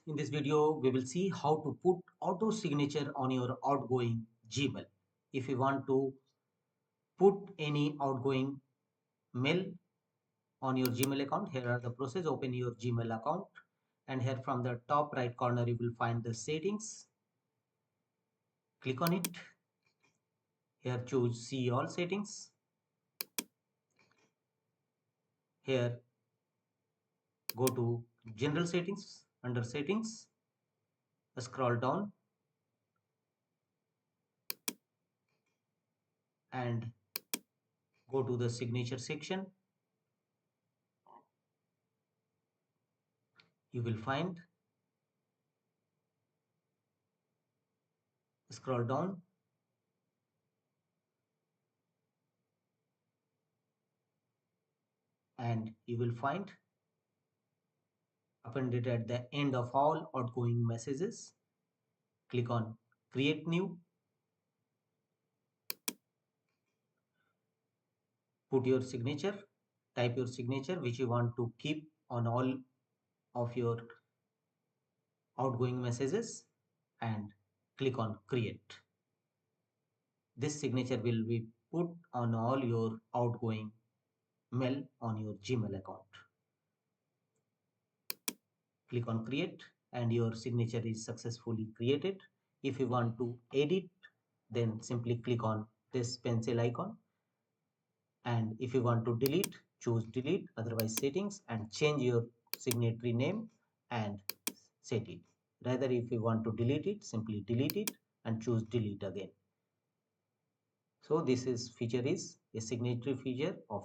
In this video, we will see how to put auto signature on your outgoing Gmail. If you want to put any outgoing mail on your Gmail account, here are the process. Open your Gmail account and here from the top right corner, you will find the settings. Click on it. Here choose see all settings. Here go to general settings. Under settings, scroll down and go to the signature section. You will find, scroll down and you will find appended at the end of all outgoing messages. Click on create new. Put your signature, type your signature which you want to keep on all of your outgoing messages and click on create. This signature will be put on all your outgoing mail on your Gmail account. Click on create and your signature is successfully created. If you want to edit, then simply click on this pencil icon, and if you want to delete, choose delete, otherwise settings, and change your signatory name and set it. Rather, if you want to delete it, simply delete it and choose delete again. So this is feature is a signatory feature of